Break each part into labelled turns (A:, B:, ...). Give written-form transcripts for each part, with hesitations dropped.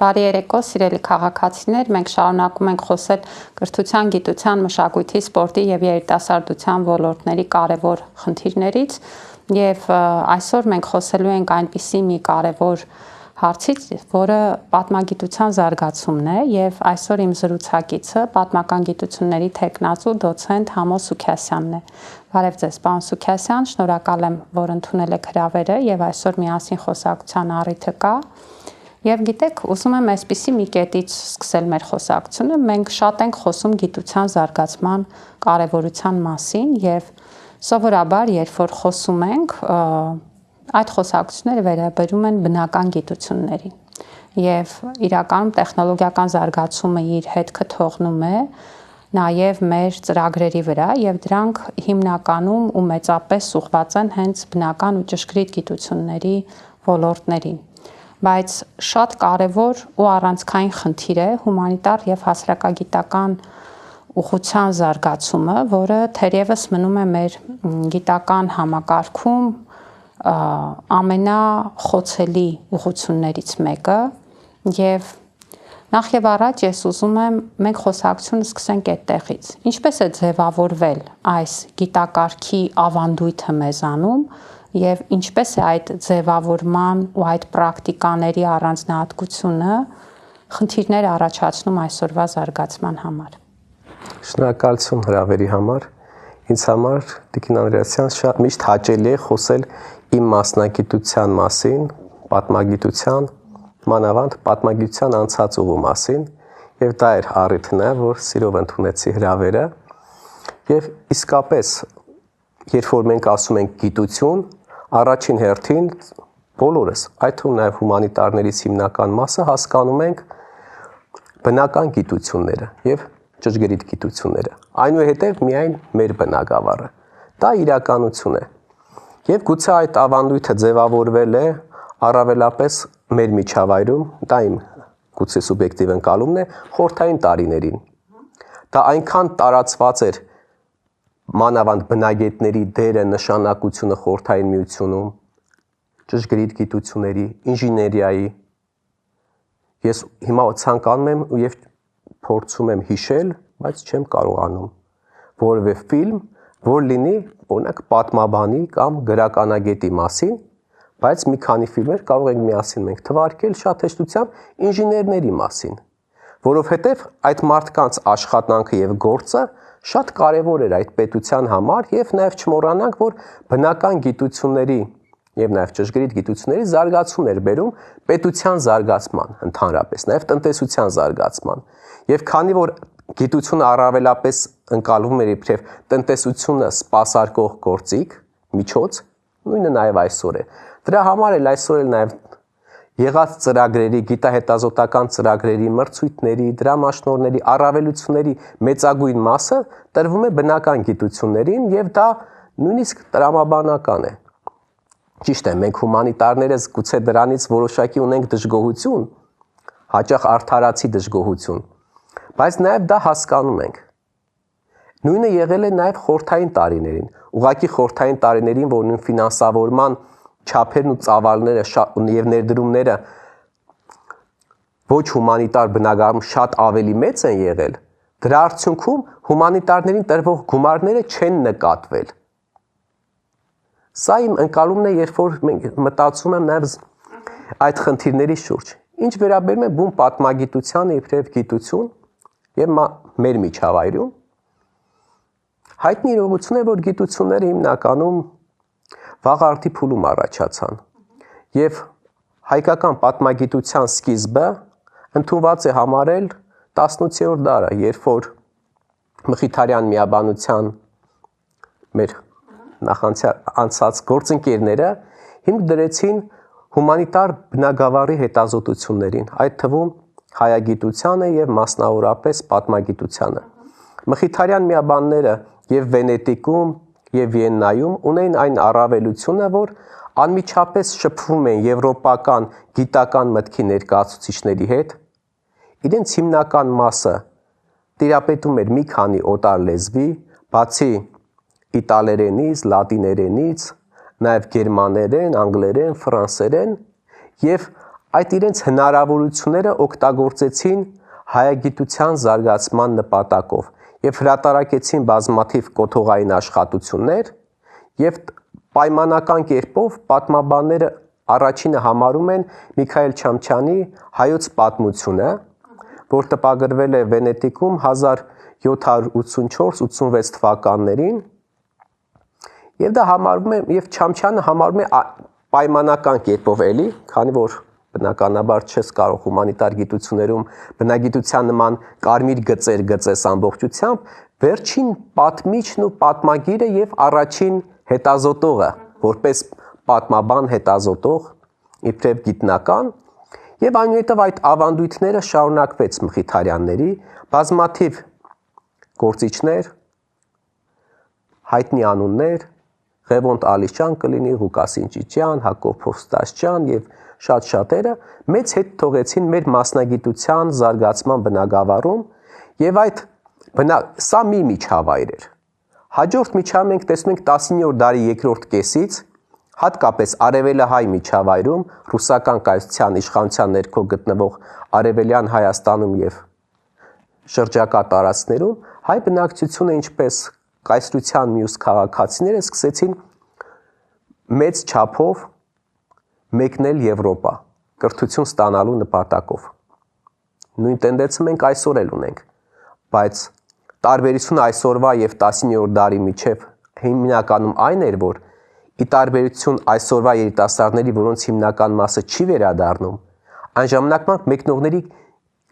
A: Բարի երեկո, սիրելի քաղաքացիներ, մենք շարունակում ենք խոսել կրթության, գիտության, մշակույթի, սպորտի եւ երիտասարդության ոլորտների կարևոր խնդիրներից եւ այսօր մենք խոսելու ենք այնպիսի մի կարևոր հարցից, որը պատմագիտության զարգացումն է եւ այսօր իմ զրուցակիցը պատմական գիտությունների թեկնածու դոցենտ Համո Սուքասյանն է։ Բարև ձեզ, պարոն Սուքասյան, շնորհակալ եմ, որ ընդունել եք հրավերը եւ այսօր միասին խոսակցության առիթը կա։ Եվ գիտեք, ուզում եմ այսպիսի մի կետից սկսել մեր խոսակցությունը, մենք շատ ենք խոսում գիտության զարգացման կարևորության մասին եւ սովորաբար, երբ որ խոսում ենք, այդ խոսակցությունները վերաբերում են բնական գիտություններին եւ իրականում տեխնոլոգիական զարգացումը իր հետքը թողնում է նաեւ մեր ծրագրերի վրա եւ դրանք հիմնականում ու մեծապես ուղղված են հենց բնական ու ճշգրիտ գիտությունների ոլորտներին։ Բայց շատ կարևոր ու առանցքային խնդիր է հումանիտար եւ հասարակագիտական ուղղության զարգացումը, որը թերևս մնում է մեր գիտական համակարգում ամենախոցելի ուղղություններից մեկը եւ նախ եւ առաջ ես ուզում եմ մենք խոսակցությունը սկսենք այդտեղից։ Ինչպես է ձևավորվել այս գիտակարգի ավանդույթը մեզանում եւ ինչպես է այդ ձևավորման ու այդ պրակտիկաների առանձնահատկությունը խնդիրներ առաջացնում այսօրվա զարգացման համար։
B: Շնորհակալություն հրավերի համար։ Ինձ համար Տիկին Անդրեասյան շատ միշտ հաճելի է խոսել իմ մասնագիտության մասին, պատմագիտության, մանավանդ պատմագիտության անցած ուղու մասին, եւ դա էր առիթն է, որ սիրով ընդունեցի հրավերը։ Եվ իսկապես, երբ որ մենք ասում ենք գիտություն, առաջին հերթին բոլորս, այդ թվում նաև հումանիտարներից հիմնական մասը հասկանում ենք բնական գիտությունները եւ ճշգրիտ գիտությունները։ Այնուհետև միայն մեր բնագավառը։ Դա իրականություն է։ Եվ գուցե այդ ավանդույթը ձևավորվել է առավելապես մեր միջավայրում, դա իմ գուցե սուբյեկտիվ ընկալումն է, խորհրդային տարիներին։ Դա այնքան տարածված էր մանավանդ բնագետների դերը, նշանակությունը խորհրդային միությունում, ճշգրիտ գիտությունների, ինժեներիայի։ Ես հիմա ցանկանում եմ եւ փորձում եմ հիշել, բայց չեմ կարողանում որևէ ֆիլմ, որ լինի օրինակ պատմաբանի կամ գրականագետի մասին, բայց մի քանի ֆիլմեր կարող ենք միասին մենք թվարկել շատ հեշտությամբ ինժեներների մասին, որովհետեւ այդ մարդկանց աշխատանքը եւ գործը շատ կարևոր էր այդ պետության համար եւ նաեւ չմոռանանք, որ բնական գիտությունների եւ նաեւ ճշգրիտ գիտությունների զարգացումն էր բերում պետության զարգացման, ընդհանրապես նաեւ տնտեսության զարգացման։ Եվ քանի որ գիտությունը առավելապես ընկալվում էր իբրև տնտեսությունը սպասարկող գործիք, միջոց, նույնը նաեւ այսօր է։ Դրա համար էլ այսօր էլ նաեւ եղած ծրագրերի, գիտահետազոտական ծրագրերի, մրցույթների, դրամաշնորհների, առավելությունների մեծագույն մասը տրվում է բնական գիտություններին եւ դա նույնիսկ տրամաբանական է։ Ճիշտ է, մենք հումանիտարներս գուցե դրանից որոշակի ունենք դժգոհություն, հաճախ արդարացի դժգոհություն, բայց նաեւ դա հասկանում ենք։ Նույնը եղել է նաեւ խորհրդային տարիներին, ուղղակի խորհրդային տարիներին, որ նույն ֆինանսավորման չափերն ու ծավալները եւ ներդրումները ոչ հումանիտար բնագավառում շատ ավելի մեծ են եղել, դրա արդյունքում հումանիտարներին տրվող գումարները չեն նկատվել։ Սա իմ ընկալումն է, երբ որ մենք մտածում եմ նաեւ այդ խնդիրների շուրջ։ Ինչ վերաբերում է բուն պատմագիտությանը իբրև գիտություն եւ մեր միջավայրում, հայտնի իրողություն է, որ գիտությունները հիմնականում վաղարդի փուլում առաջացան եւ հայկական պատմագիտության սկիզբը ընդունված է համարել 18-րդ դարը, երբ որ Մխիթարյան միաբանության մեր նախանցած գործընկերները հիմք դրեցին հումանիտար բնագավառի հետազոտություններին, այդ թվում հայագիտությանը եւ մասնավորապես պատմագիտությանը։ Մխիթարյան միաբանները եւ Վենետիկում եւ Վիեննայում ունեն այն առավելությունը, որ անմիջապես շփվում են եվրոպական գիտական մտքի ներկայացուցիչների հետ, իրենց հիմնական մասը տիրապետում էր մի քանի օտար լեզվի, բացի իտալերենից, լատիներենից, նաև գերմաներեն, անգլերեն, ֆրանսերեն եւ այդ իրենց հնարավորությունները օգտագործեցին հայագիտության զարգացման նպատակով եւ հրատարակեցին բազմաթիվ կոթողային աշխատություններ եւ պայմանական կերպով պատմաբանները առաջինը համարում են Միքայել Չամչյանի հայոց պատմությունը, որ տպագրվել է Վենետիկում 1784-86 թվականներին եւ դա համարվում է եւ Չամչյանը համարում է պայմանական կերպով էլի, քանի որ բնականաբար չես կարող հումանիտար գիտություններում բնագիտության նման կարմիր գծեր գծես ամբողջությամբ, վերջին պատմիչն ու պատմագիրը եւ առաջին հետազոտողը, որպես պատմաբան հետազոտող, իբրև գիտնական, եւ այնուհետեւ այդ ավանդույթները շարունակվեց Մխիթարյանների, բազմաթիվ գործիչներ, հայտնի անուններ, Ղևոնդ Ալիշյան կլինի, Ղուկաս Ինճիճյան, Հակոբ Փովստասյան եւ շատ-շատերը մեծ հետ թողեցին մեր մասնագիտության զարգացման բնագավառում եւ այդ սա մի միջավայր էր։ Հաջորդ միջավայրը մենք տեսնում ենք 19-րդ դարի երկրորդ կեսից, հատկապես արևելահայ միջավայրում, ռուսական կայսրության իշխանության ներքո գտնվող արևելյան Հայաստանում եւ շրջակա տարածքներում հայ բնակչությունը ինչպես կայսրության մյուս քաղաքացիները սկսեցին մեծ չափով մեկնել Եվրոպա, կրթություն ստանալու նպատակով։ Նույն տենդենսը մենք այսօր էլ ունենք, բայց տարբերությունը այսօրվա եւ 19-րդ դարի միջև հիմնականում այն էր, որ ի տարբերություն այսօրվա երիտասարդների, որոնց հիմնական մասը չի վերադառնում, այն ժամանակ մեկնողների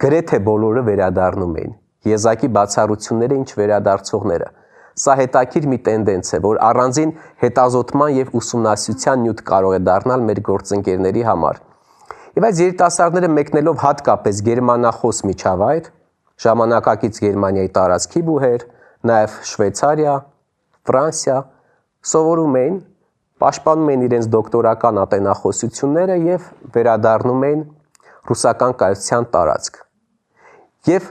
B: գրեթե բոլորը վերադառնում էին, եզակի բացառությունները ինչ վերադարձողները։ Սա հետաքրքիր մի տենդենս է, որ առանձին հետազոտման եւ ուսումնասիրության նյութ կարող է դառնալ մեր գործընկերների համար։ Եվ այս երիտասարդները մեկնելով հատկապես գերմանախոս միջավայր, ժամանակակից Գերմանիայի տարածքի բուհեր, նաեւ Շվեյցարիա, Ֆրանսիա, սովորում էին, պաշտպանում էին իրենց դոկտորական ատենախոսությունները եւ վերադառնում էին ռուսական կայսրության տարածք։ Եվ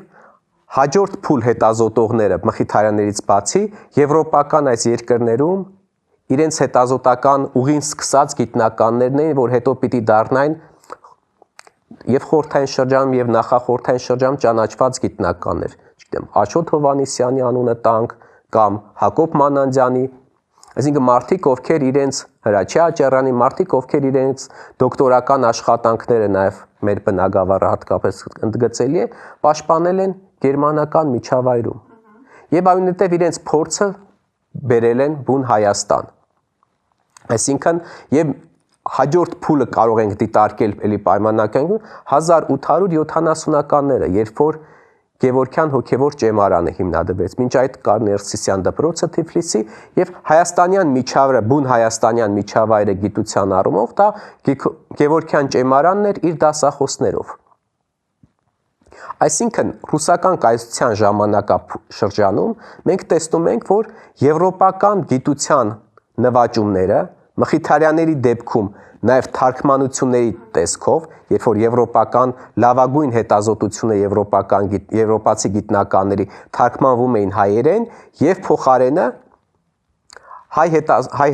B: հաջորդ փուլ հետազոտողները Մխիթարյաններից բացի եվրոպական այս երկրներում իրենց հետազոտական ուղին սկսած գիտնականներն էին, որ հետո պիտի դառնային եւ խորհրդային շրջանում եւ նախախորհրդային շրջանում ճանաչված գիտնականներ, չգիտեմ, Աշոտ Հովհաննիսյանի անունը տանք կամ Հակոբ Մանանդյանի, այսինքն մարդիկ, ովքեր իրենց Հրաչյա Աճարյանի, մարդիկ, ովքեր իրենց դոկտորական աշխատանքները նաեւ մեր բնագավառը հատկապես ընդգծելի է, պաշտպանել են գերմանական միջավայրում եւ այնուհետեւ իրենց փորձը բերել են բուն Հայաստան։ Այսինքն եւ հաջորդ փուլը կարող ենք դիտարկել էլի պայմանական 1870-ականները, երբ որ Գևորգյան հոգևոր ճեմարանը հիմնադրվեց։ Մինչ այդ կար Ներսիսյան դպրոցը Թիֆլիսի եւ հայաստանյան միջավայրը, բուն հայաստանյան միջավայրը գիտության առումով դա Գևորգյան ճեմարանն էր իր դասախոսներով։ Այսինքն ռուսական կայսրության ժամանակաշրջանում մենք տեսնում ենք, որ եվրոպական գիտության նվաճումները Մխիթարյանների դեպքում նաև թարգմանությունների տեսքով, երբ որ եվրոպական լավագույն հետազոտությունը եվրոպացի գիտնականների թարգմանվում էին հայերեն եւ փոխարենը հայ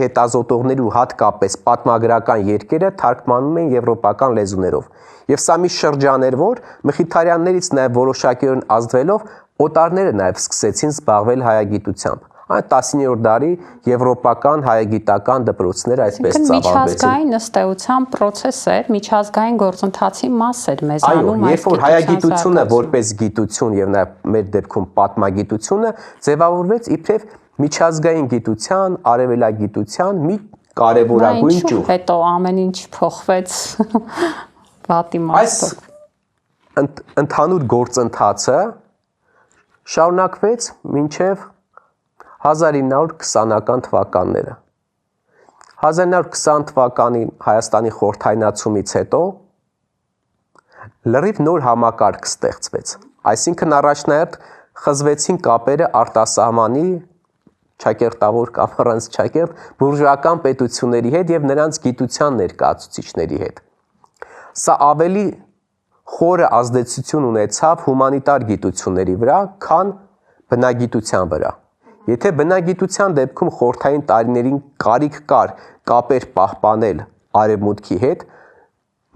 B: հետազոտողների ու հատկապես պատմագրական երկերը թարգմանում են եվրոպական լեզուներով։ Եվ սա մի շրջան էր, որ Մխիթարյաններից նաև որոշակիորեն ազդվելով օտարները նաև սկսեցին զբաղվել հայագիտությամբ։ Այն 19-րդ դարի եվրոպական հայագիտական դպրոցները այսպես ծավալվեցին։
A: Միջազգային ըստ էության process էր, միջազգային գործընթացի մաս էր մեզանում
B: այս գիտության։ Այո, երբ որ հայագիտությունը որպես գիտություն եւ նաև մեր դեպքում պատմագիտությունը ձևավորվեց իբրև միջազգային գիտության, արևելագիտության մի կարևորագույն ճյուղ։
A: Հետո ամեն ինչ փոխվեց վատի մասով։
B: Այս ընդհանուր գործընթացը շարունակվեց մինչև 1920-ական թվականները։ 1920 թվականին Հայաստանի խորհրդայնացումից հետո լրիվ նոր համակարգ ստեղծվեց։ Այսինքն առաջնահերթ խզվեցին կապերը արտասահմանի ճակերտավոր կամ առանց ճակերտ բուրժուական պետությունների հետ եւ նրանց գիտության ներկայացուցիչների հետ։ Սա ավելի խորը ազդեցություն ունեցավ հումանիտար գիտությունների վրա, քան բնագիտության վրա։ Եթե բնագիտության դեպքում խորհրդային տարիներին կարիք կար կապեր պահպանել արևմուտքի հետ,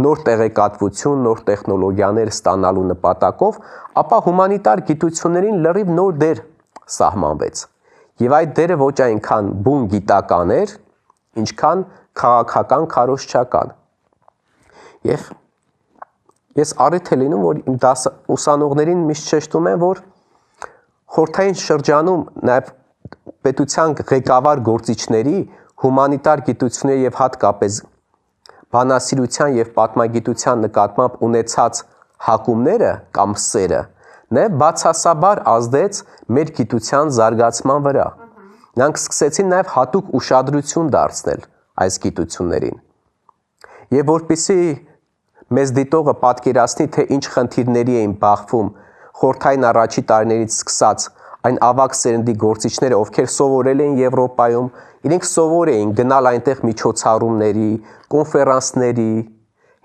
B: նոր տեղեկատվություն, նոր տեխնոլոգիաներ ստանալու նպատակով, ապա հումանիտար գիտություններին լրիվ նոր դեր սահմանվեց։ Եվ այդ դերը ոչ այնքան բուն գիտական էր, ինչքան քաղաքական, քարոզչական։ Եվ ես առիթ է լինում, որ իմ ուսանողներին միշտ շեշտում եմ, որ խորհրդային շրջանում նաև պետության ղեկավար գործիչների հումանիտար գիտությունների եւ հատկապես բանասիրության եւ պատմագիտության նկատմամբ ունեցած հակումները կամ սերը նաև բացասաբար ազդեց մեր գիտության զարգացման վրա։ Նրանք սկսեցին նաև հատուկ ուշադրություն դարձնել այս գիտություններին։ Եվ որպեսզի մեզ դիտողը պատկերացնի, թե ինչ խնդիրների էին բախվում խորհրդային առաջի տարիներից սկսած այն ավագ սերնդի գործիչները, ովքեր սովորել էին Եվրոպայում, իրենք սովոր էին գնալ այնտեղ միջոցառումների, կոնֆերանսների,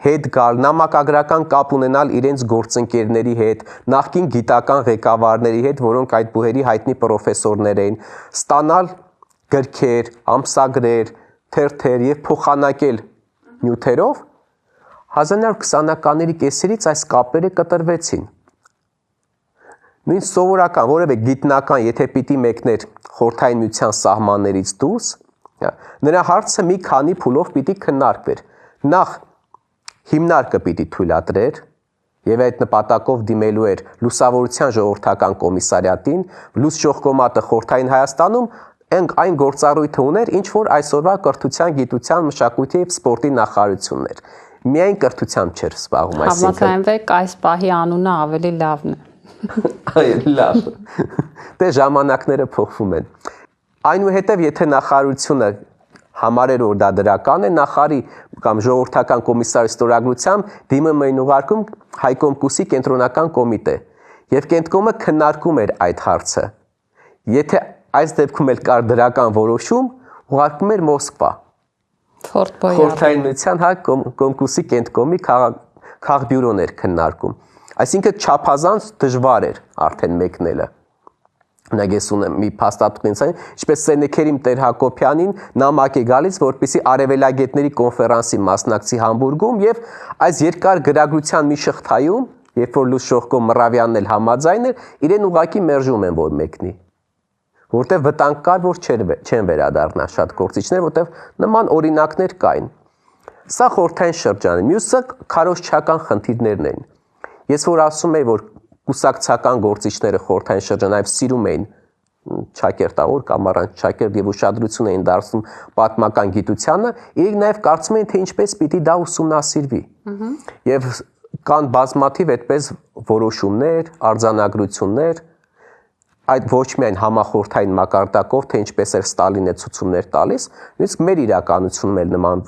B: հետ գալ, նամակագրական կապ ունենալ իրենց գործընկերների հետ, նախկին գիտական ղեկավարների հետ, որոնք այդ բուհերի հայտնի պրոֆեսորներ էին, ստանալ գրքեր, ամսագրեր, թերթեր եւ փոխանակել նյութերով 1920-ականների կեսերից այս կապերը կտրվեցին։ Նույն սովորական որևէ գիտնական, եթե պիտի մեկներ խորհրդային միության սահմաններից դուրս, նրա հարցը մի քանի փուլով պիտի քննարկվեր։ Նախ հիմնարկը պիտի թույլատրեր եւ այդ նպատակով դիմելու էր Լուսավորության ժողովրդական կոմիսարիատին, Լուսժողկոմատը խորհրդային Հայաստանում այն գործառույթը ուներ, ինչ որ այսօրվա կրթության, գիտության, մշակույթի եւ սպորտի նախարարությունն էր։ Միայն կրթությամբ չէր զբաղվում, այսինքն
A: Համաձայնվեք, այս պահի անունը ավելի լավն է։
B: Այո, լավ։ Դե ժամանակները փոխվում են։ Այնուհետև, եթե նախարարությունը համարեր, որ դա դրական է, նախարարի կամ ժողովրդական կոմիսարի ստորագրությամբ ԴԻՄՄ-ին ուղարկում Հայկոմկուսի կենտրոնական կոմիտե, եւ կենտկոմը քննարկում էր այդ հարցը։ Եթե այս դեպքում էլ կար դրական որոշում, ուղարկում էր Մոսկվա։ Խորհրդային միության Կոմկուսի կենտկոմի քաղբյուրոն էր քննարկում։ Այսինքն չափազանց դժվար էր արդեն մեկնելը։ Նայեք, ես ունեմ մի փաստաթուղթ ինձ, ինչպես Սենեքերիմ Տեր Հակոբյանին նամակ է գալիս, որպեսզի արևելագետների կոնֆերանսի մասնակցի Համբուրգում եւ այս երկար գրագրության մի շղթայում, երբ որ Լուսժողկոմ Մռավյանն էլ համաձայն էր, իրեն ուղակի մերժում են, որ մեկնի։ Որտեվ վտանգ կար, որ չեն վերադառնա շատ գործիչներ, որտեվ նման օրինակներ կային։ Սա խորհրդային շրջանը, մյուսը քարոզչական խնդիրներն են։ Ես որ ասում եմ, որ կուսակցական գործիչները խորհրդային շրջանայով սիրում էին ճակերտավոր կամ առանց ճակերտ եւ ուշադրություն էին դարձնում պատմական գիտությանը, իրենք նաեւ կարծում էին, թե ինչպես պիտի դա ուսումնասիրվի։ Եվ կան բազմաթիվ այդպես որոշումներ, արձանագրություններ, այդ ոչ միայն համախորհրդային մակարդակով, թե ինչպես էր Ստալինը ցուցումներ տալիս, նույնիսկ մեր իրականությունում էլ նման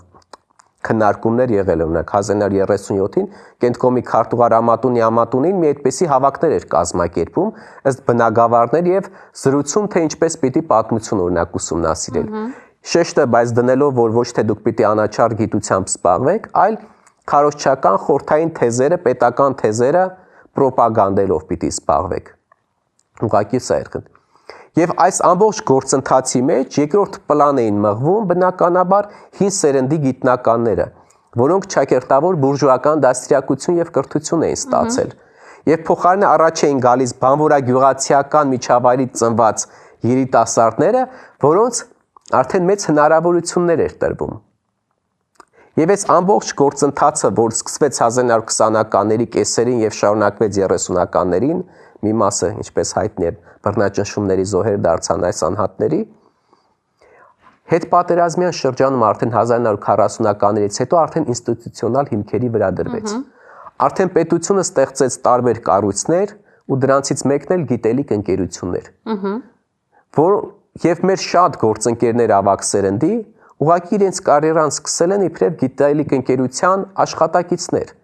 B: քննարկումներ եղել են, օրինակ 1937-ին Կենտկոմի քարտուղար Ամատունին մի այդպիսի հավաքներ էր կազմակերպում ըստ բնագավառներ եւ զրուցում, թե ինչպես պիտի պատմություն օրինակ ուսումնասիրել։ Շեշտը բայց դնելով, որ ոչ թե դուք պիտի անաչառ գիտությամբ զբաղվեք, այլ քարոզչական խորհրդային թեզերը, պետական թեզերը պրոպագանդելով պիտի զբաղվեք։ Ուղղակի սա էր։ Եվ այս ամբողջ գործընթացի մեջ երկրորդ պլան էին մղվում բնականաբար հին սերնդի գիտնականները, որոնք ճակերտավոր բուրժուական դաստիարակություն եւ կրթություն էին ստացել։ Եվ փոխարենը առաջ էին գալիս բանվորագյուղացիական միջավայրից ծնված երիտասարդները, որոնց արդեն մեծ հնարավորություններ էր տրվում։ Եվ այս ամբողջ գործընթացը, որ սկսվեց 1920-ականների կեսերին եւ շարունակվեց 30-ականներին, մի մասը, ինչպես հայտնի է, բռնաճնշումների զոհեր դարձան այս անհատների, հետպատերազմյան շրջանում արդեն 1940-ականներից հետո արդեն ինստիտուցիոնալ հիմքերի վրա դրվեց։ Արդեն պետությունը ստեղծեց տարբեր կառույցներ ու դրանցից մեկն էլ գիտելիք ընկերություններ։ Որ եւ մեր շատ գործընկերներ ավագ սերնդի ուղղակի իրենց կարիերան սկսել են իբրև գիտելիք ընկերության աշխատակիցներ։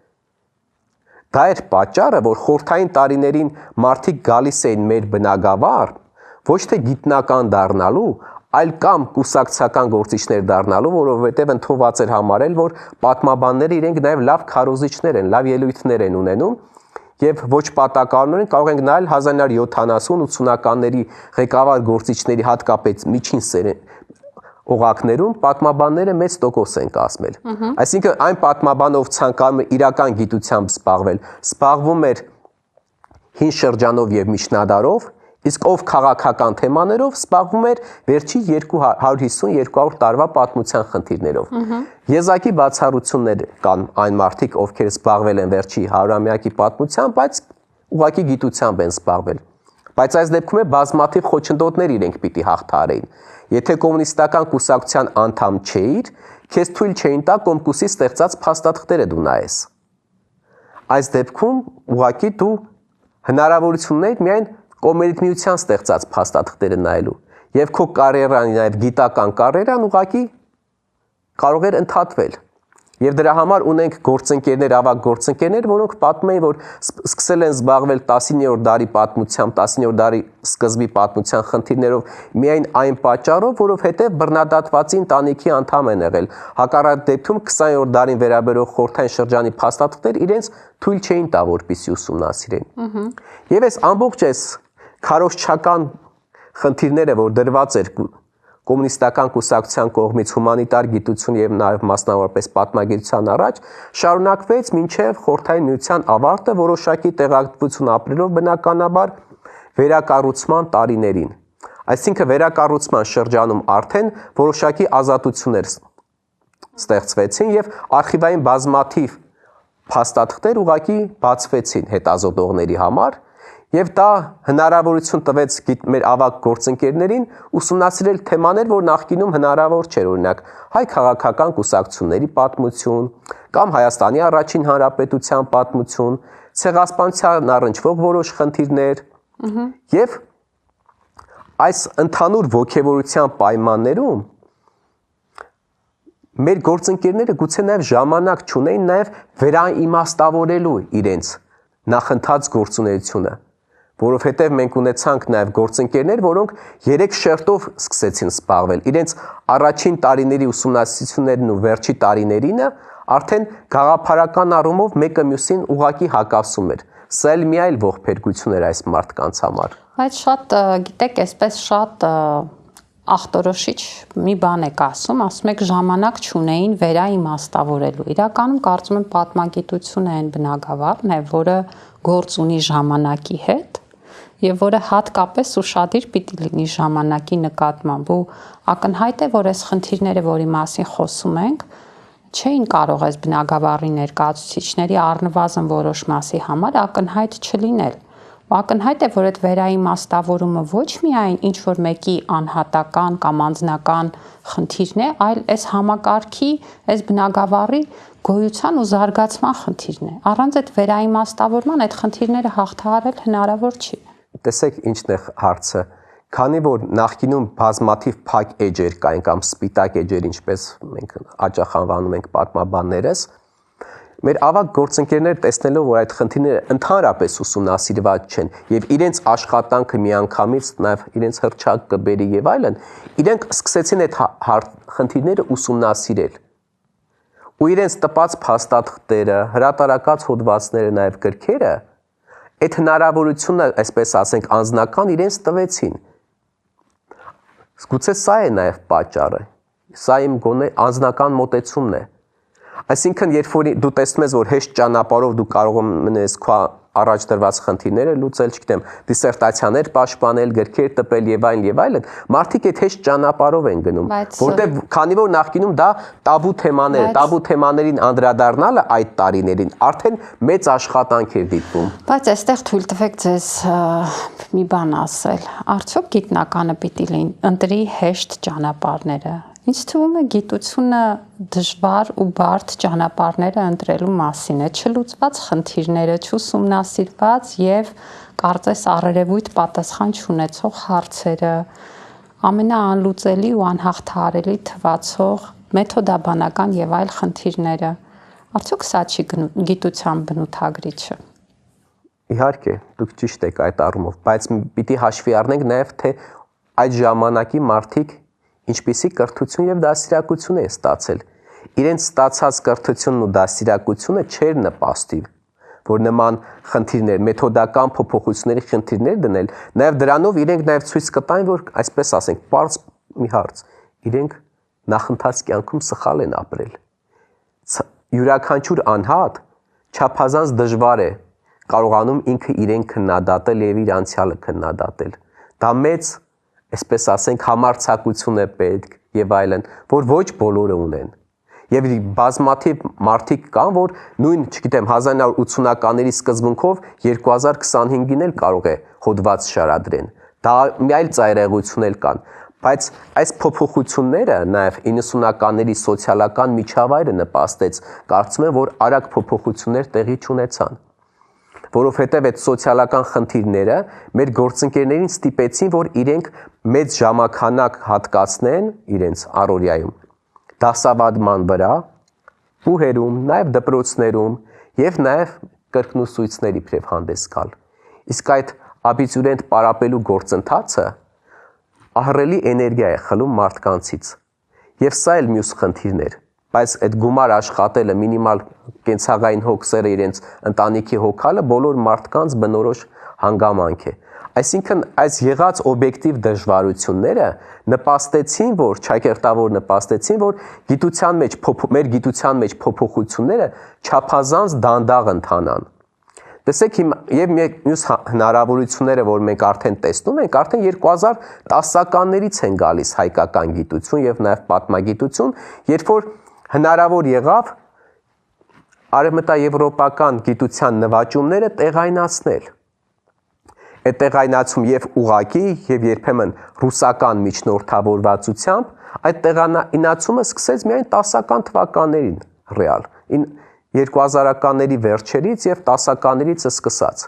B: Դա էր պատճառը, որ խորհրդային տարիներին մարդիկ գալիս էին մեր բնագավառ ոչ թե գիտնական դառնալու, այլ կամ կուսակցական գործիչներ դառնալու, որովհետև ընդունված էր համարել, որ պատմաբանները իրենք նաև լավ քարոզիչներ են, լավ ելույթներ են ունենում եւ ոչ պատակառորեն կարող ենք նայել 1970-80-ականների ղեկավար գործիչների հատկապես միջին օղակներում պատմաբանները մեծ տոկոս են կազմել։ Այսինքն այն պատմաբանով ցանկանում է իրական գիտությամբ զբաղվում էր հին շրջանով եւ միջնադարով, իսկ ով քաղաքական թեմաներով զբաղվում էր վերջի 250-200 տարվա պատմության խնդիրներով։ Եզակի բացառություններ կան այն մարդիկ, ովքեր զբաղվել են վերջի 100-ամյակի պատմությամբ, բայց ուղղակի գիտությամբ են զբաղվել։ Բայց այս դեպքում է բազմաթիվ խոչընդոտներ իրենք պիտի հաղթահարեին։ Եթե կոմունիստական կուսակցության անդամ չէիր, քեզ թույլ չէին տա Կոմկուսի ստեղծած փաստաթղթերը դու նայես։ Այս դեպքում ուղղակի դու հնարավորություն ունեիր միայն Կոմերիտ միության ստեղծած փաստաթղթերը նայելու, եւ քո կարիերան, նաեւ գիտական կարիերան ուղղակի կարող էր ընդհատվել։ Եվ դրա համար ունենք գործընկերներ, ավագ գործընկերներ, որոնք պատմում են, որ սկսել են զբաղվել 19-րդ դարի պատմությամբ, 19-րդ դարի սկզբի պատմության խնդիրներով միայն այն պատճառով, որովհետև բռնադատվածի ընտանիքի անդամ են եղել։ Հակառակ դեպքում 20-րդ դարին վերաբերող խորհրդային շրջանի փաստաթղթեր իրենց թույլ չէին տա, որպեսզի ուսումնասիրեն։ Եվ այս ամբողջ քարոզչական խնդիրները, որ դրված էր կոմունիստական կուսակցության կողմից հումանիտար գիտություն եւ նաեւ մասնավորապես պատմագիտության առաջ, շարունակվեց մինչեւ խորհրդային միության ավարտը, որոշակի տեղեկատվություն ապրելով բնականաբար վերակառուցման տարիներին։ Այսինքն վերակառուցման շրջանում արդեն որոշակի ազատություններ ստեղծվեցին եւ արխիվային բազմաթիվ փաստաթղթեր ուղղակի բացվեցին հետազոտողների համար։ Եվ դա հնարավորություն տվեց մեր ավագ գործընկերներին ուսումնասիրել թեմաներ, որ նախկինում հնարավոր չէր, օրինակ հայ քաղաքական կուսակցությունների պատմություն կամ Հայաստանի առաջին հանրապետության պատմություն, ցեղասպանության առնչվող որոշ խնդիրներ։ Եվ այս ընդհանուր ոգևորության պայմաններում մեր գործընկերները գուցե նաև ժամանակ չունեին նաև վերաիմաստավորելու իրենց նախընթաց գործունեությունը, որովհետև մենք ունեցանք նաև գործընկերներ, որոնք 3 շերտով սկսեցին զբաղվել։ Իրենց առաջին տարիների ուսումնասիրություններն ու վերջի տարիներինը արդեն գաղափարական առումով մեկը մյուսին ուղղակի հակասում էր։ Սա էլ մի այլ ողբերգություն էր այս մարդկանց համար։
A: Բայց շատ, գիտեք, այսպես շատ ախտորոշիչ մի բան եք ասում եք ժամանակ չունեին վերաիմաստավորելու։ Իրականում կարծում եմ պատմագիտությունը այն բնագավառն է, որը գործ ունի ժամանակի հետ եւ որը հատկապես ուշադիր պիտի լինի ժամանակի նկատմամբ։ Ու ակնհայտ է, որ այս խնդիրները, որի մասին խոսում ենք, չէին կարող այս բնագավառի ներկայացուցիչների առնվազն որոշ մասի համար ակնհայտ չլինել։ Ու ակնհայտ է, որ այդ վերաիմաստավորումը ոչ միայն ինչ որ մեկի անհատական կամ անձնական խնդիրն է, այլ այս համակարգի, այս բնագավառի գոյության ու զարգացման խնդիրն է։ Առանց այդ վերաիմաստավորման այդ խնդիրները հաղթահարել հնարավոր չի։
B: Տեսեք ինչն է հարցը, քանի որ նախկինում բազմաթիվ փակ էջեր կային կամ սպիտակ էջեր, ինչպես մենք աջախանվանում ենք պատմաբաններս, մեր ավագ գործընկերները տեսնելով, որ այդ խնդիրները ընդհանրապես ուսումնասիրված չեն եւ իրենց աշխատանքը միանգամից նաեւ իրենց հրճակ կբերի եւ այլն, իրենք սկսեցին այդ խնդիրները ուսումնասիրել։ Ու իրենց տպած փաստաթղթերը, հրատարակած հոդվածները, նաեւ գրքերը այդ հնարավորությունը, այսպես ասենք, անձնական իրենց տվեցին։ Գուցե սա է նաև պատճառը։ Սա իմ գոնե անձնական մոտեցումն է։ Այսինքն, երբ որ դու տեսնում ես, որ հեշտ ճանապարհով դու կարող ես քո առաջ դրված խնդիրները լուծել, չգիտեմ, դիսերտացիաներ պաշտպանել, գրքեր տպել եւ այլն, մարդիկ այդ հեշտ ճանապարհով են գնում, որտեղ քանի որ նախկինում դա տաբու թեմաներ, տաբու թեմաներին անդրադառնալը այդ տարիներին արդեն մեծ աշխատանք էր դիտվում։
A: Բայց այստեղ թույլ տվեք ձեզ մի բան ասել։ Արդյոք գիտնականը պիտի ընտրի հեշտ ճանապարհները։ Ինձ թվում է գիտությունը դժվար ու բարդ ճանապարհները ընտրելու մասին է, չլուծված խնդիրները, չուսումնասիրված եւ կարծես առերևույթ պատասխան չունեցող հարցերը, ամենաանլուծելի ու անհաղթահարելի թվացող մեթոդաբանական եւ այլ խնդիրները։ Արդյոք սա չի գիտության բնութագրիչը։
B: Իհարկե, դուք ճիշտ եք այդ առումով, բայց պիտի հաշվի առնենք նաեւ թե այդ ժամանակի մարդիկ ինչպիսի կրթություն եւ դաստիարակություն է ստացել։ Իրենց ստացած կրթությունն ու դաստիարակությունը չէր նպաստի, որ նման խնդիրներ, մեթոդական փոփոխությունների խնդիրներ դնել, նաեւ դրանով իրենք նաեւ ցույց կտային, որ այսպես ասենք, պարզ մի հարց, իրենք նախընթաց կյանքում սխալ են ապրել։ Յուրաքանչյուր անհատ չափազանց դժվար է կարողանում ինքը իրեն քննադատել եւ իր անցյալը քննադատել։ Դա մեծ, այսպես ասենք, համարձակություն է պետք եւ այլն, որ ոչ բոլորը ունեն։ Եվ բազմաթիվ մարդիկ կան, որ նույն, չգիտեմ, 1980-ականների սկզբունքով 2025-ին էլ կարող է հոդված շարադրեն։ Դա մի այլ ծայրահեղություն էլ կան, բայց այս փոփոխությունները նաև 90-ականների սոցիալական միջավայրը նպաստեց, կարծում եմ, որ արագ փոփոխություններ տեղի չունեցան, որովհետև այդ սոցիալական խնդիրները մեր գործընկերներին ստիպեցին, որ իրենք մեծ ժամանակ հատկացնեն իրենց առօրյայում դասավանդման վրա, բուհերում, նաև դպրոցներում եւ նաև կրկնուսույցների իբրև հանդես գալ։ Իսկ այդ աբիտուրիենտ պարապելու գործընթացը ահռելի էներգիա է խլում մարդկանցից։ Եվ սա էլ մյուս խնդիրներ, բայց այդ գումար աշխատելը, մինիմալ կենցաղային հոգսերը իրենց ընտանիքի հոգալը բոլոր մարդկանց բնորոշ հանգամանք է։ Այսինքն այս եղած օբյեկտիվ դժվարությունները նպաստեցին, որ ճակերտավոր նպաստեցին, որ մեր գիտության մեջ փոփոխությունները չափազանց դանդաղ ընթանան։ Տեսեք եւ մյուս հնարավորությունները, որ մենք արդեն տեսնում ենք, արդեն 2010-ականներից են գալիս հայկական գիտություն եւ նաեւ պատմագիտություն, երբ որ հնարավոր եղավ արևմտաեվրոպական գիտության նվաճումները տեղայնացնել։ Այդ տեղայնացում եւ ուղակի եւ երբեմն ռուսական միջնորդավորվածությամբ այդ տեղայնացումը սկսեց միայն 10-ական թվականներին ռեալ 2000-ականների վերջերից եւ 10-ականներից սկսած։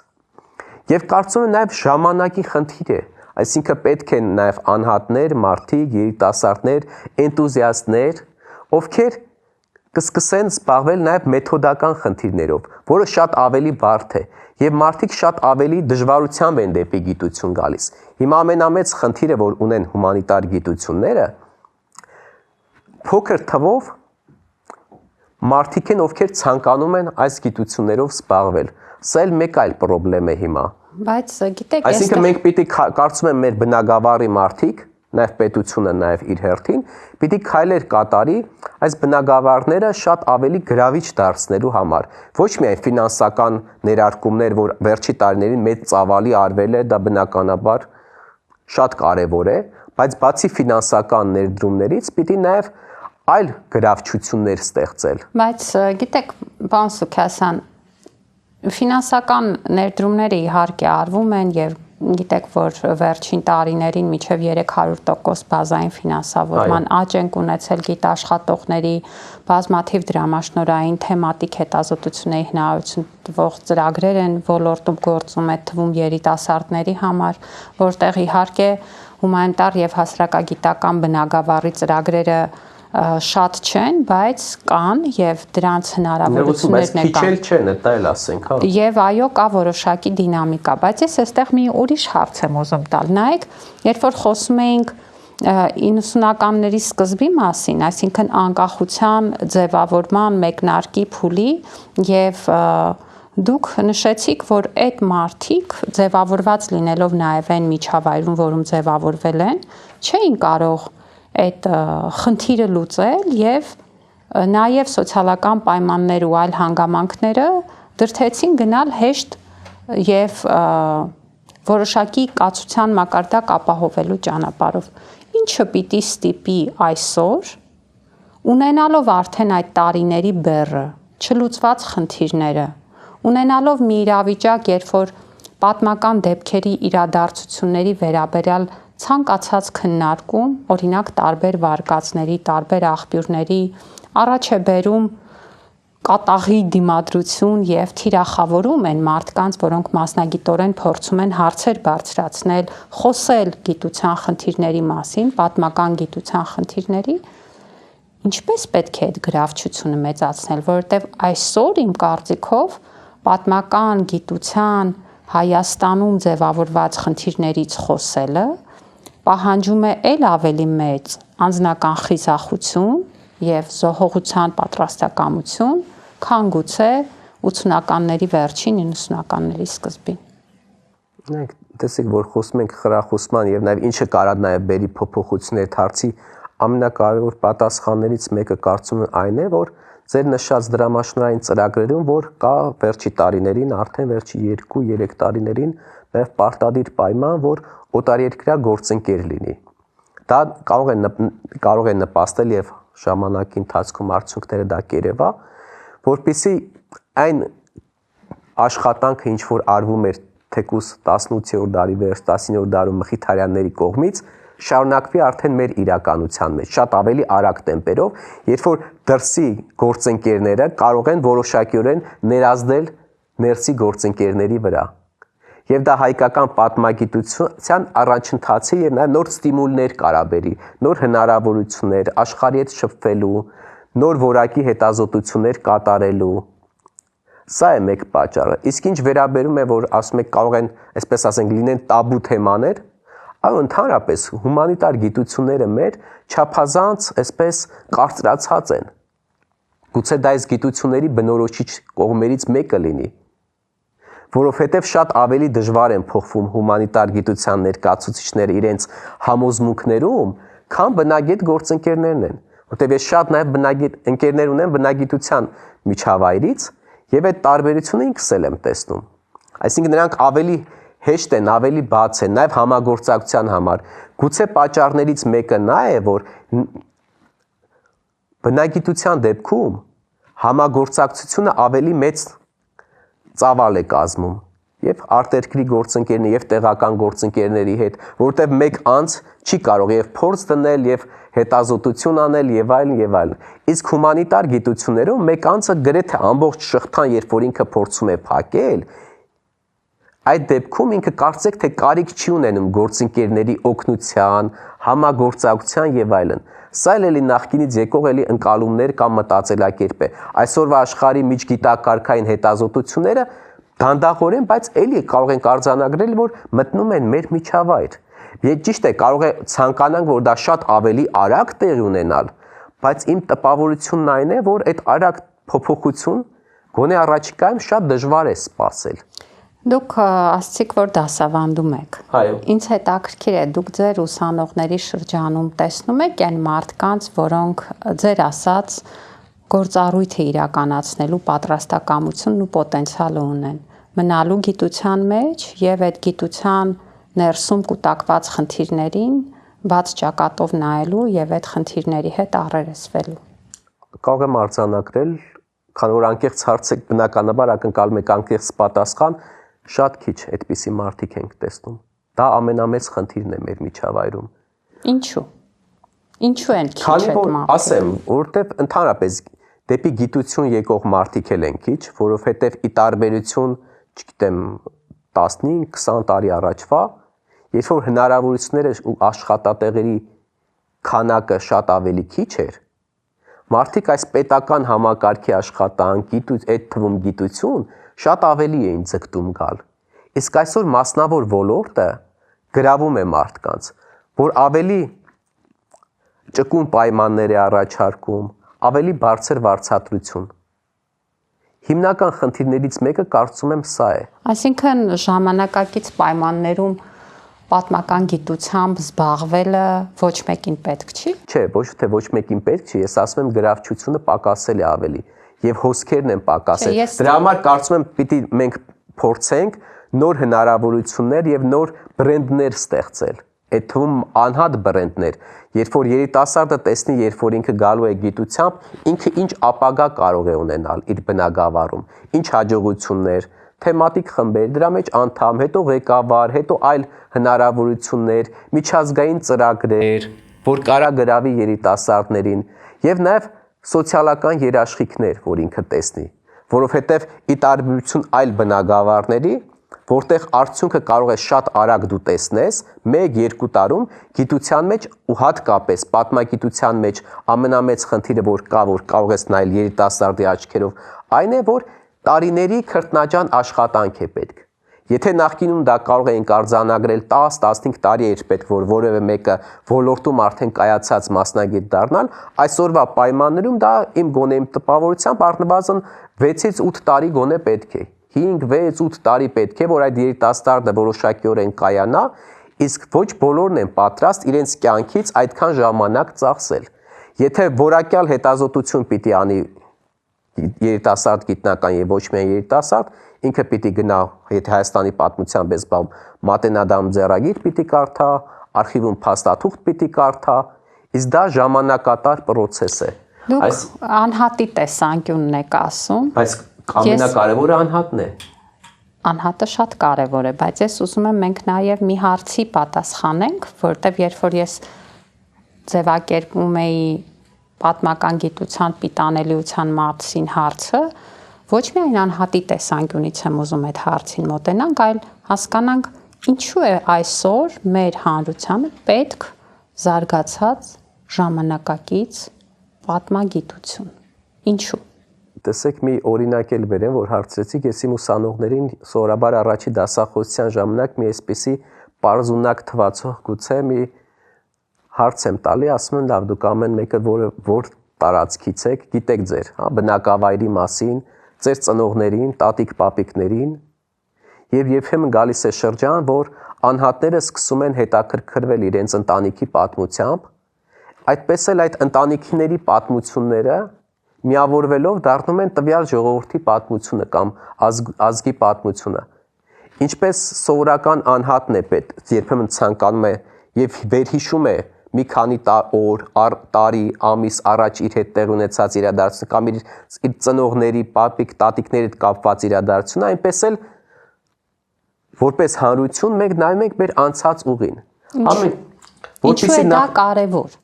B: Եվ կարծում եմ նաեւ ժամանակի խնդիր է, այսինքն պետք են նաեւ անհատներ, մարդիկ, երիտասարդներ, էնտուզիաստներ, ովքեր կսկսեն զբաղվել նաեւ մեթոդական խնդիրներով, որը շատ ավելի բարդ է, եւ մարդիկ շատ ավելի դժվարությամբ են դեպի գիտություն գալիս։ Հիմա ամենամեծ խնդիրը, որ ունեն հումանիտար գիտությունները, փոքր թվով մարդիկ են, ովքեր ցանկանում են այս գիտություններով զբաղվել։ Սա էլ մեկ այլ խնդրեմ է հիմա։
A: Բայց գիտեք,
B: այսինքն մենք պիտի կարծում եմ մեր բնագավառի մարդիկ, նաև պետությունը, նաև իր հերթին, պիտի քայլեր կատարի այս բնագավառները շատ ավելի գրավիչ դարձնելու համար։ Ոչ միայն ֆինանսական ներարկումներ, որ վերջի տարիներին մեծ ծավալի արվել է, դա բնականաբար շատ կարևոր է, բայց բացի ֆինանսական ներդրումներից պիտի նաև այլ գրավչություններ ստեղծել։
A: Բայց գիտեք, պարոն Սուքասյան, ֆինանսական ներդրումները իհարկե արվում են եւ գիտեք, որ վերջին տարիներին մինչև 300% բազային ֆինանսավորման աճ ենք ունեցել գիտաշխատողների բազմաթիվ դրամաշնորհային թեմատիկ հետազոտությունների հնարավորություն տվող ծրագրեր են ոլորտում գործում, այդ թվում երիտասարդների համար, որտեղ իհարկե հումանիտար եւ հասարակագիտական բնագավառի ծրագրերը շատ չեն, բայց կան եւ դրանց հնարավորություններն են
B: քիչ չեն, դա էլ ասենք, հա։
A: Եվ այո, կա որոշակի դինամիկա, բայց ես այստեղ մի ուրիշ հարց եմ ուզում տալ։ Նայեք, երբ որ խոսում էինք 90-ականների սկզբի մասին, այսինքն անկախության ձևավորման մեկնարկի փուլի եւ դուք նշեցիք, որ այդ մարդիկ ձևավորված լինելով նաեւ այն միջավայրում, որում ձևավորվել են, չէին կարող այդ խնդիրը լուծել եւ նաեւ սոցիալական պայմաններ ու այլ հանգամանքները դրթեցին գնալ հեշտ եւ որոշակի կացության մակարդակ ապահովելու ճանապարհով։ Ինչը պիտի ստիպի այսօր, ունենալով արդեն այդ տարիների բեռը, չլուծված խնդիրները, ունենալով մի իրավիճակ, երբ որ պատմական դեպքերի իրադարձությունների վերաբերյալ ցանկացած քննարկում, օրինակ տարբեր վարկածների, տարբեր աղբյուրների առաջ է բերում կատաղի դիմադրություն եւ թիրախավորում են մարդկանց, որոնք մասնագիտորեն փորձում են հարցեր բարձրացնել, խոսել գիտության խնդիրների մասին, պատմական գիտության խնդիրների, ինչպես պետք է այդ գրավչությունը մեծացնել, որովհետեւ այսօր իմ կարծիքով պատմական գիտության Հայաստանում ձևավորված խնդիրներից խոսելը պահանջում է ել ավելի մեծ անձնական խիզախություն եւ զոհողության պատրաստակամություն, քան գուցե 80-ականների վերջին 90-ականների սկզբին։
B: Տեսեք, որ խոսում ենք խրախուսման եւ նաեւ ինչը կարա նաեւ բերի փոփոխություններ դարձի ամենակարևոր պատասխաններից մեկը կարծում եմ այն է, որ ձեր նշած դրամաշնորհային ծրագրերում, որ կա վերջի տարիներին, արդեն վերջի 2-3 տարիներին նաև պարտադիր պայման, որ օտարերկրյա գործընկեր լինի։ Դա կարող է նպաստել եւ ժամանակի ընթացքում արդյունքները դա կերևա, որպեսզի այն աշխատանքը, ինչ որ արվում էր թեկուզ 18-րդ դարի վերջ 19-րդ դարում Մխիթարյանների կողմից, շարունակվի արդեն մեր իրականության մեջ շատ ավելի արագ տեմպերով, երբ որ դրսի գործընկերները կարող են որոշակիորեն ներազդել ներսի գործընկերների վրա։ Եվ դա հայկական պատմագիտության առաջընթաց է եւ նաեւ նոր ստիմուլներ կարաբերի, նոր հնարավորություններ աշխարհի հետ շփվելու, նոր որակի հետազոտություններ կատարելու։ Սա է մեկ պատճառը։ Իսկ ինչ վերաբերում է, որ ասում եք կարող են, այսպես ասենք, լինեն տաբու թեմաներ, այո, ընդհանրապես հումանիտար գիտությունները մեր չափազանց այսպես կարծրացած են։ Գուցե դա այս գիտությունների բնորոշիչ կողմերից մեկը լինի, որովհետև շատ ավելի դժվար են փոխվում հումանիտար գիտության ներկայացուցիչները իրենց համոզմունքներում, քան բնագետ գործընկերներն են, որտեղ ես շատ նաև բնագետ ընկերներ ունեմ բնագիտության միջավայրից, եւ այդ տարբերությունը ինքս էլ եմ տեսնում։ Այսինքն նրանք ավելի հեշտ են, ավելի բաց են, նաև համագործակցության համար։ Գուցե պատճառներից մեկը նա է, որ բնագիտության դեպքում համագործակցությունը ավելի մեծ ծավալ է կազմում եւ արտերկրի գործընկերների եւ տեղական գործընկերների հետ, որտեղ մեկ անձ չի կարող եւ փորձ դնել եւ հետազոտություն անել եւ այլն եւ այլն։ Իսկ հումանիտար գիտություններում մեկ անձը գրեթե ամբողջ շղթան, երբ որ ինքը փորձում է փակել, այդ դեպքում ինքը կարծեք թե կարիք չի ունենում գործընկերների օգնության, համագործակցության եւ այլն։ Սա էլի նախկինից եկող էլի ընկալումներ կամ մտածելակերպ է։ Այսօրվա աշխարհի միջգիտակարգային հետազոտությունները դանդաղորեն, բայց էլի կարող ենք արձանագրել, որ մտնում են մեր միջավայր։ Եվ ճիշտ է, կարող է ցանկանանք, որ դա շատ ավելի արագ տեղի ունենալ, բայց իմ տպավորությունն այն է, որ այդ արագ փոփոխություն գոնե առաջիկայում շատ դժվար է սպասել։
A: Դուք ասացիք, որ դասավանդում եք։
B: Այո։
A: Ինձ հետաքրքիր է, դուք ձեր ուսանողների շրջանում տեսնում եք այն մարդկանց, որոնք ձեր ասած գործառույթը իրականացնելու պատրաստակամությունն ու պոտենցիալը ունեն, մնալու գիտության մեջ եւ այդ գիտության ներսում կուտակված խնդիրներին բաց ճակատով նայելու եւ այդ խնդիրների հետ առերեսվելու։
B: Կարող եմ արձանագրել, քանի որ անկեղծ հարց եք, բնականաբար ակնկալում եք անկեղծ պատասխան, շատ քիչ այդպիսի մարդիկ ենք տեսնում։ Դա ամենամեծ խնդիրն է մեր միջավայրում։
A: Ինչու։ Ինչու են քիչ
B: այդ
A: մարդիկ։
B: ասեմ, որովհետև ընդհանրապես դեպի գիտություն եկող մարդիկ էլ են քիչ, որովհետև ի տարբերություն, չգիտեմ, 15-20 տարի առաջվա, երբ որ հնարավորությունները ու աշխատատեղերի քանակը շատ ավելի քիչ էր, մարդիկ այս պետական համակարգի աշխատանք, այդ թվում գիտություն շատ ավելի էին ձգտում գալ։ Իսկ այսօր մասնավոր ոլորտը գրավում է մարդկանց, որ ավելի ճկուն պայմաններ է առաջարկում, ավելի բարձր վարձատրություն։ Հիմնական խնդիրներից մեկը կարծում եմ սա է։
A: Այսինքն ժամանակակից պայմաններում պատմական գիտությամբ զբաղվելը ոչ մեկին պետք չի։
B: Չէ, ոչ թե ոչ մեկին պետք չի, ես ասում եմ գրավչությունը պակասել է ավելի եւ հոսքերն են պակասել։ Դրա համար կարծում եմ պիտի մենք փորձենք նոր հնարավորություններ եւ նոր բրենդներ ստեղծել։ Այդ թվում անհատ բրենդներ, երբ որ երիտասարդը տեսնի, երբ որ ինքը գալու է գիտությամբ, ինքը ինչ ապագա կարող է ունենալ իր բնագավառում, ինչ հաջողություններ, թեմատիկ խմբեր, դրա մեջ անդամ, հետո ղեկավար, հետո այլ հնարավորություններ, միջազգային ծրագրեր, որ կարա գրավի երիտասարդներին եւ նաեւ սոցիալական երաշխիքներ, որ ինքը տեսնի, որովհետեւ ի տարբերություն այլ բնագավառների, որտեղ արդյունքը կարող է շատ արագ դու տեսնես 1-2 տարում գիտության մեջ ու հատկապես պատմագիտության մեջ ամենամեծ խնդիրը որ կարող ես նայել երիտասարդի աչքերով այն է որ տարիների քրտնաջան աշխատանք է պետք։ Եթե նախկինում դա կարող էինք արձանագրել 10-15 տարի էր պետք որ որևէ մեկը ոլորտում արդեն կայացած մասնագետ դառնալ, այսօրվա պայմաններում դա իմ գոնե իմ տպավորությամբ առնվազն 6-ից 8 տարի գոնե պետք է։ 5, 6, 8 տարի պետք է, որ այդ երիտասարդը որոշակիորեն կայանա, Իսկ ոչ բոլորն են պատրաստ իրենց կյանքից այդքան ժամանակ ծախսել։ Եթե որակյալ հետազոտություն պիտի անի երիտասարդ գիտնական եւ ոչ միայն երիտասարդ, ինքը պիտի գնա, եթե Հայաստանի պատմությամբ է զբաղվում, մատենադամ ձեռագիր պիտի կարդա, արխիվում փաստաթուղթ պիտի կարդա, իսկ դա ժամանակատար process է։
A: Դուք անհատի տեսանկյունն եք ասում։
B: Բայց ամենակարևորը անհատն է։
A: Անհատը շատ կարևոր է, բայց ես ուզում եմ մենք նաև մի հարցի պատասխանենք, որտեղ երբ որ ես ձևակերպում էի պատմական գիտության պիտանելիության մասին հարցը, ոչ միայն անհատի տեսանկյունից եմ ուզում այդ հարցին մոտենանք, այլ հասկանանք ինչու է այսօր մեր հանրությանը պետք զարգացած ժամանակակից պատմագիտություն։ Ինչու։
B: Տեսեք մի օրինակ էլ բերեմ, որ հարցրեցիք, ես իմ ուսանողներին սովորաբար առաջի դասախոսության ժամանակ մի այսպիսի պարզունակ թվացող գուցե մի հարց եմ տալի, ասում են լավ, դուք ամեն մեկը որ տարածքից եք, գիտեք ձեր, բնակավայրի մասին, ձեր ծնողներին, տատիկ-պապիկներին, եւ երբեմն գալիս է շրջան, որ անհատները սկսում են հետաքրքրվել իրենց ընտանիքի պատմությամբ, այդպես էլ այդ ընտանիքների պատմությունները միավորվելով դառնում են տվյալ ժողովրդի պատմությունը կամ ազգի պատմությունը։ Ինչպես սովորական անհատն է պետք երբեմն ցանկանում է եւ վերհիշում է մի քանի օր, տարի, ամիս առաջ իր հետ տեղ ունեցած իրադարձություն կամ իր ծնողների, պապիկ, տատիկների հետ կապված իրադարձությունը, այնպես էլ որպես հանրություն մենք նայում ենք մեր անցած ուղին։
A: Ինչու է դա կարևոր։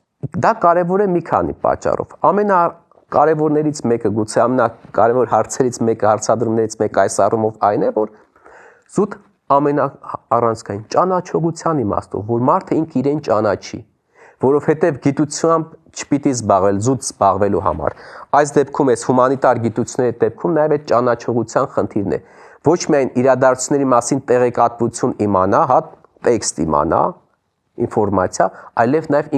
B: Դա կարևոր է մի քանի պատճառով։ Կարևորներից մեկը, գուցե ամենակարևոր հարցերից մեկը, հարցադրումներից մեկը այս առումով այն է, որ զուտ ամենաառանցքային ճանաչողության իմաստով, որ մարդը ինքը իրեն ճանաչի, որովհետև գիտությամբ չպիտի զբաղվել, զուտ զբաղվելու համար։ Այս դեպքում էս հումանիտար գիտությունների դեպքում նաև այդ ճանաչողության խնդիրն է։ Ոչ միայն իրադարձությունների մասին տեղեկատվություն իմանա, տեքստ իմանա, ինֆորմացիա, այլև նաև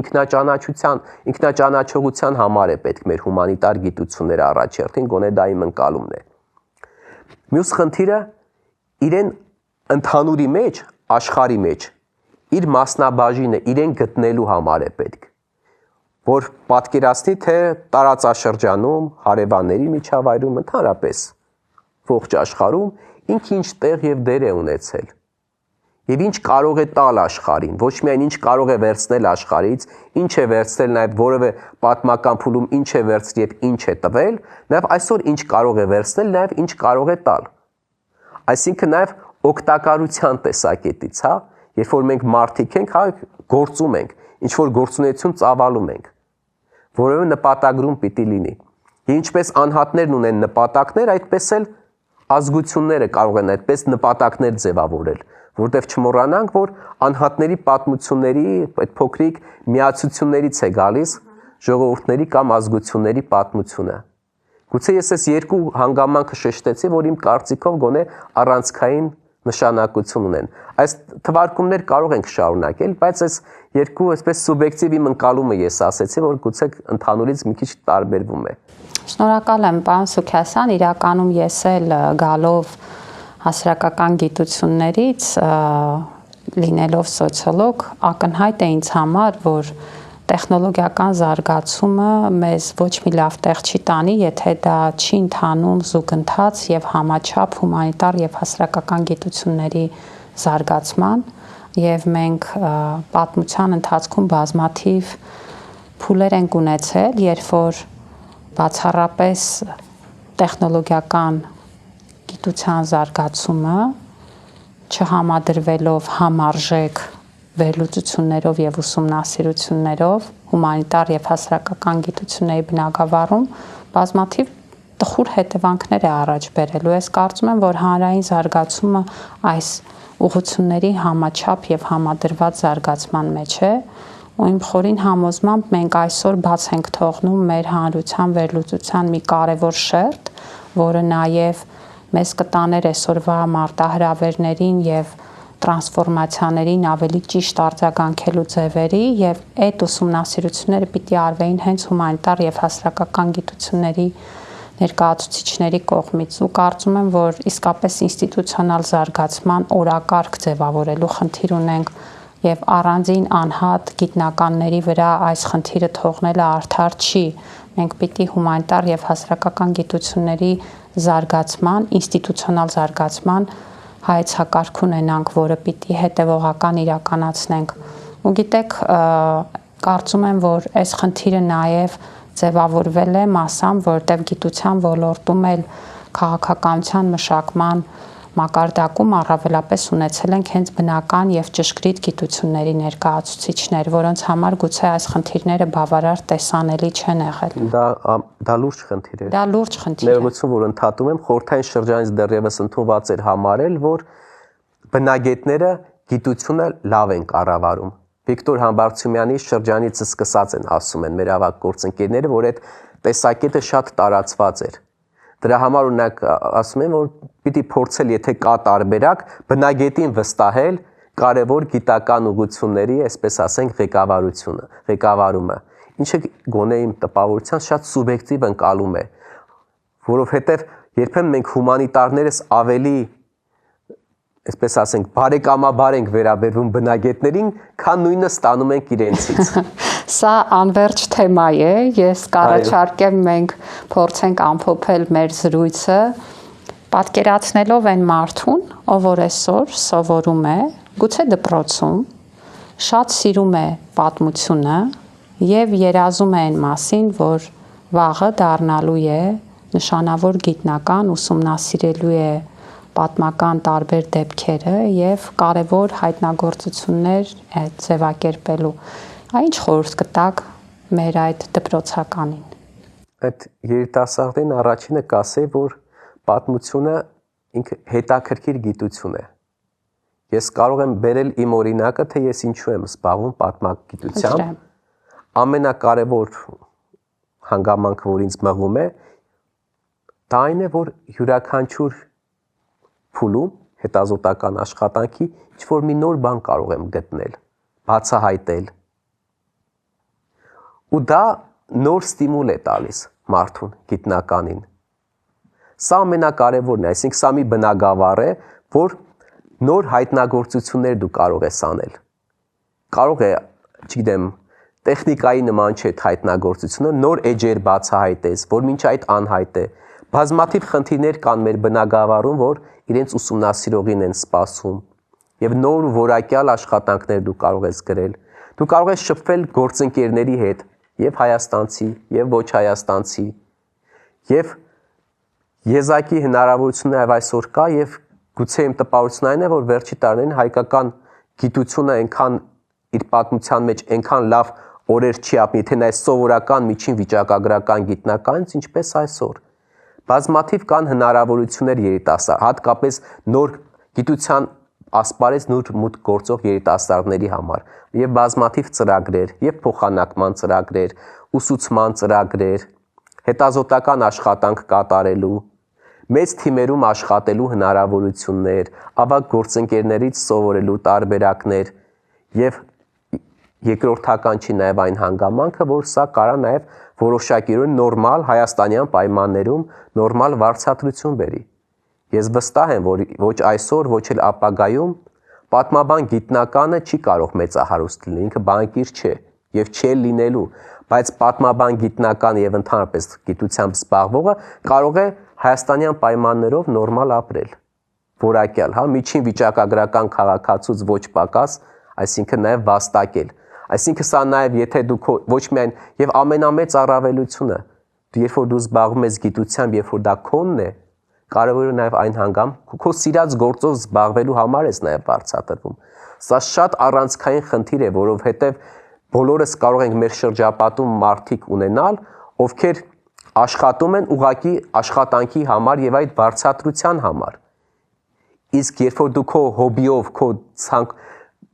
B: ինքնաճանաչողության համար է պետք մեր հումանիտար գիտությունները առաջերտին, գոնե դա իմ ընկալումն է։ Մյուս խնդիրը իրեն ընդհանուրի մեջ, աշխարհի մեջ իր մասնաբաժինը իրեն գտնելու համար է պետք, որ պատկերացնի, թե տարածաշրջանում, հարևանների միջավայրում, ընդհանրապես ողջ աշխարհում ինքը ինչ տեղ եւ դեր է ունեցել։ Եվ ինչ կարող է տալ աշխարհին, ոչ միայն ինչ կարող է վերցնել աշխարհից, ինչ է վերցնել նաև որևէ պատմական փուլում ինչ է վերցրել եւ ինչ է տվել, նաև այսօր ինչ կարող է վերցնել, նաև ինչ կարող է տալ։ Այսինքն նաև օգտակարության տեսակետից, երբ որ մենք մարդիկ ենք, գործում ենք, ինչ որ գործունեություն ծավալում ենք, որևէ նպատակրում պիտի լինի։ Եվ ինչպես անհատներն ունեն նպատակներ, այդպես էլ ազգությունները կարող են այդպես նպատակներ ձևավորել, որտեղ չմոռանանք, որ անհատների պատմությունների այդ փոքրիկ միացություններից է գալիս ժողովուրդների կամ ազգությունների պատմությունը։ Գուցե ես այս երկու հանգամանքը շեշտեցի, որ իմ կարծիքով գոնե առանցքային նշանակություն ունեն։ Այս թվարկումներ կարող ենք շարունակել, բայց այս երկու այսպես սուբյեկտիվ իմ ընկալումը ես ասեցի, որ գուցե ընդհանուրից մի քիչ տարբերվում է։
A: Շնորհակալ եմ, պարոն Սուքիասյան, իրականում ես էլ գալով հասարակական գիտություններից, լինելով սոցիոլոգ, ակնհայտ է ինձ համար, որ տեխնոլոգիական զարգացումը մեզ ոչ մի լավ տեղ չի տանի, եթե դա չի ընթանում զուգընթաց եւ համաչափ հումանիտար եւ հասարակական գիտությունների զարգացման, եւ մենք պատմության ընթացքում բազմաթիվ փուլեր ենք ունեցել, երբ որ բացառապես տեխնոլոգիական գիտության զարգացումը չհամադրվելով համարժեք վերլուծություններով եւ ուսումնասիրություններով հումանիտար եւ հասարակական գիտությունների բնագավառում բազմաթիվ տխուր հետևանքներ է առաջ բերելու։ Ես կարծում եմ, որ հանրային զարգացումը այս ուղղությունների համաչափ եւ համադրված զարգացման մեջ է, ու իմ խորին համոզմամբ մենք այսօր բաց ենք թողնում մեր հանրության վերլուծության մի կարևոր շերտ, որը նաեւ մեզ կտաներ այսօրվա մարտահրավերներին եւ տրանսֆորմացիաներին ավելի ճիշտ արձագանքելու ձևերի եւ այդ ուսումնասիրությունները պիտի արվեին հենց հումանիտար եւ հասարակական գիտությունների ներկայացուցիչների կողմից, ու կարծում եմ, որ իսկապես ինստիտուցիոնալ զարգացման օրակարգ ձևավորելու խնդիր ունենք եւ առանձին անհատ գիտնականների վրա այս խնդիրը թողնելը արդար չի։ Մենք պիտի հումանիտար եւ հասարակական գիտությունների զարգացման, ինստիտուցիոնալ զարգացման հայեցակարգ ունենանք, որը պիտի հետևողական իրականացնենք։ Ու գիտեք, կարծում եմ, որ այս խնդիրը նաեւ ձևավորվել է մասամբ, որտեղ գիտության ոլորտում էլ քաղաքականության մշակման մակարդակում առավելապես ունեցել ենք հենց բնական եւ ճշգրիտ գիտությունների ներկայացուցիչներ, որոնց համար գուցե այս խնդիրները բավարար տեսանելի չեն եղել։
B: Դա լուրջ խնդիր է։
A: Դա լուրջ խնդիր է։
B: Ներողություն, որ ընդհատում եմ, խորհրդային շրջանից դեռևս ընդունված էր համարել, որ բնագետները գիտությունը լավ են կառավարում։ Վիկտոր Համբարձումյանի շրջանից սկսած են ասում են մեր ավագ գործընկերները, որ այդ տեսակետը շատ տարածված էր։ Դրա համար օրինակ ասում են, որ պիտի փորձել, եթե կա տարբերակ, բնագետին վստահել կարևոր գիտական ուղղությունների, այսպես ասենք, ղեկավարումը, ինչը գոնե իմ տպավորության շատ սուբյեկտիվ ընկալում է, որովհետև երբեմն մենք հումանիտարներս ավելի, այսպես ասենք, բարեկամաբար ենք վերաբերվում բնագետներին, քան նույնը ստանում ենք իրենցից։
A: Սա անվերջ թեմա է, ես կառաջարկեմ մենք փորձենք ամփոփել մեր զրույցը, պատկերացնելով այն մարդուն, ով որ այսօր սովորում է, գուցե դպրոցում, շատ սիրում է պատմությունը եւ երազում է այն մասին, որ վաղը դառնալու է նշանավոր գիտնական, ուսումնասիրելու է պատմական տարբեր դեպքերը եւ կարեւոր հայտնագործություններ ձևակերպելու։ Ինչ խորհուրդ կտաք մեր այդ դպրոցականին։
B: Այդ երիտասարդին առաջինը կասեի, որ պատմությունը ինքը հետաքրքիր գիտություն է։ Ես կարող եմ բերել իմ օրինակը, թե ես ինչու եմ զբաղվում պատմագիտությամբ։ Ամենակարևոր հանգամանքը, որ ինձ մղում է, դա այն է, որ յուրաքանչյուր փուլում հետազոտական աշխատանքի ինչ-որ մի նոր բան կարող եմ գտնել, բացահայտել։ Ու դա նոր ստիմուլ է տալիս մարդուն, գիտնականին։ Սա ամենակարևորն է, այսինքն սա մի բնագավառ է, որ նոր հայտնագործություններ դու կարող ես անել։ Կարող է, չգիտեմ, տեխնիկայի նման չէ հայտնագործությունը, նոր էջեր բացահայտես, որ մինչ այդ անհայտ է։ Բազմաթիվ խնդիրներ կան մեր բնագավառում, որ իրենց ուսումնասիրողին են սպասում, եւ նոր ու որակյալ աշխատանքներ դու կարող ես գրել։ Դու կարող ես շփվել գործընկերների հետ, եւ հայաստանցի, եւ ոչ հայաստանցի, եւ եզակի հնարավորությունը այսօր կա, եւ գուցե իմ տպավորությունն այն է, որ վերջի տարիներին հայկական գիտությունը այնքան իր պատմության մեջ այնքան լավ օրեր չի ապրի, թե նա սովորական միջին վիճակագրական գիտնականից, ինչպես այսօր։ Բազմաթիվ կան հնարավորություններ երիտասարդ, հատկապես նոր գիտության ասպարեզ նոր մուտք գործող երիտասարդների համար, եւ բազմաթիվ ծրագրեր, եւ փոխանակման ծրագրեր, ուսուցման ծրագրեր, հետազոտական աշխատանք կատարելու, մեծ թիմերում աշխատելու հնարավորություններ, ավագ գործընկերներից սովորելու տարբերակներ եւ երկրորդական չի նաեւ այն հանգամանքը, որ սա կարա նաեւ որոշակիորեն նորմալ հայաստանյան պայմաններում նորմալ վարձատրություն բերի։ Ես վստահ եմ, որ ոչ այսօր, ոչ էլ ապագայում պատմաբան գիտնականը չի կարող մեծահարուստ լինել, ինքը բանկիր չէ եւ չի լինելու, բայց պատմաբան գիտնականը եւ ընդհանրապես գիտությամբ զբաղվողը կարող է հայաստանյան պայմաններով նորմալ ապրել, որակյալ, միջին վիճակագրական քաղաքացուց ոչ պակաս, այսինքն նաեւ վաստակել։ Այսինքն սա նաեւ եթե դու ոչ միայն եւ ամենամեծ առավելությունը, երբ որ դու զբաղվում ես գիտությամբ, երբ որ դա քոնն է, կարևորը նաև այն հանգամ, քո սիրած գործով զբաղվելու համար ես նաև վարձատրվում։ Սա շատ առանցքային խնդիր է, որովհետև բոլորս կարող ենք մեր շրջապատում մարդիկ ունենալ, ովքեր աշխատում են ուղղակի աշխատանքի համար եւ այդ վարձատրության համար։ Իսկ երբ որ դու քո հոբիով,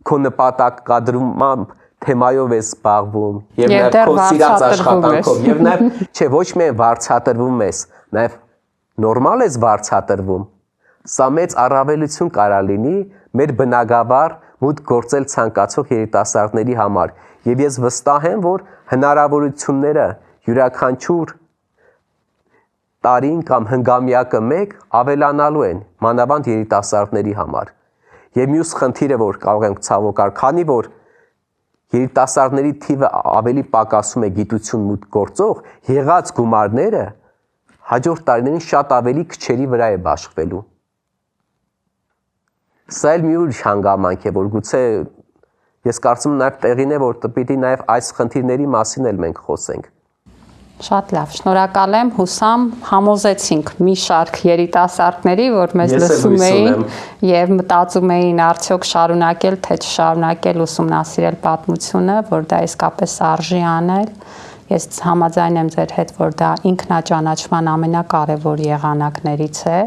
B: քո նպատակադրումամբ թեմայով ես զբաղվում եւ նաեւ քո սիրած աշխատանքով եւ նաեւ չէ ոչ միայն վարձատրվում ես, նաեւ նորմալ ես վարձատրվում, սա մեծ առավելություն կարա լինի մեր բնագավառ մուտք գործել ցանկացող երիտասարդների համար եւ ես վստահ եմ, որ հնարավորությունները յուրաքանչյուր տարին կամ հնգամյակը մեկ ավելանալու են մանավանդ երիտասարդների համար Եվ մյուս խնդիրը, որ կարող ենք ցավոքալ, քանի որ երիտասարդների թիվը ավելի պակասում է գիտություն մուտք գործող, եղած գումարները հաջորդ տարիներին շատ ավելի քչերի վրա է բաշխվելու։ Սա էլ մի ուրիշ հանգամանք է, որ գուցե ես կարծում եմ նաև տեղին է, որ պիտի նաև այս խնդիրների մասին էլ մենք խոսենք։
A: Շատ լավ, շնորհակալ եմ, հուսամ համոզեցինք մի շարք երիտասարդների, որ մեզ լսում էին եւ մտածում էին արդյոք շարունակել թե չշարունակել ուսումնասիրել պատմությունը, որ դա իսկապես արժի անել։ Ես համաձայն եմ ձեր հետ, որ դա ինքնաճանաչման ամենակարևոր եղանակներից է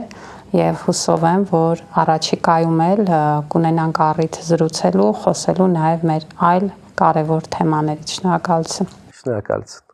A: եւ հուսով եմ, որ առաջիկայում էլ կունենանք առիթ զրուցելու, խոսելու նաեւ մեր այլ կարևոր թեմաներից։ Շնորհակալություն։
B: Շնորհակալություն։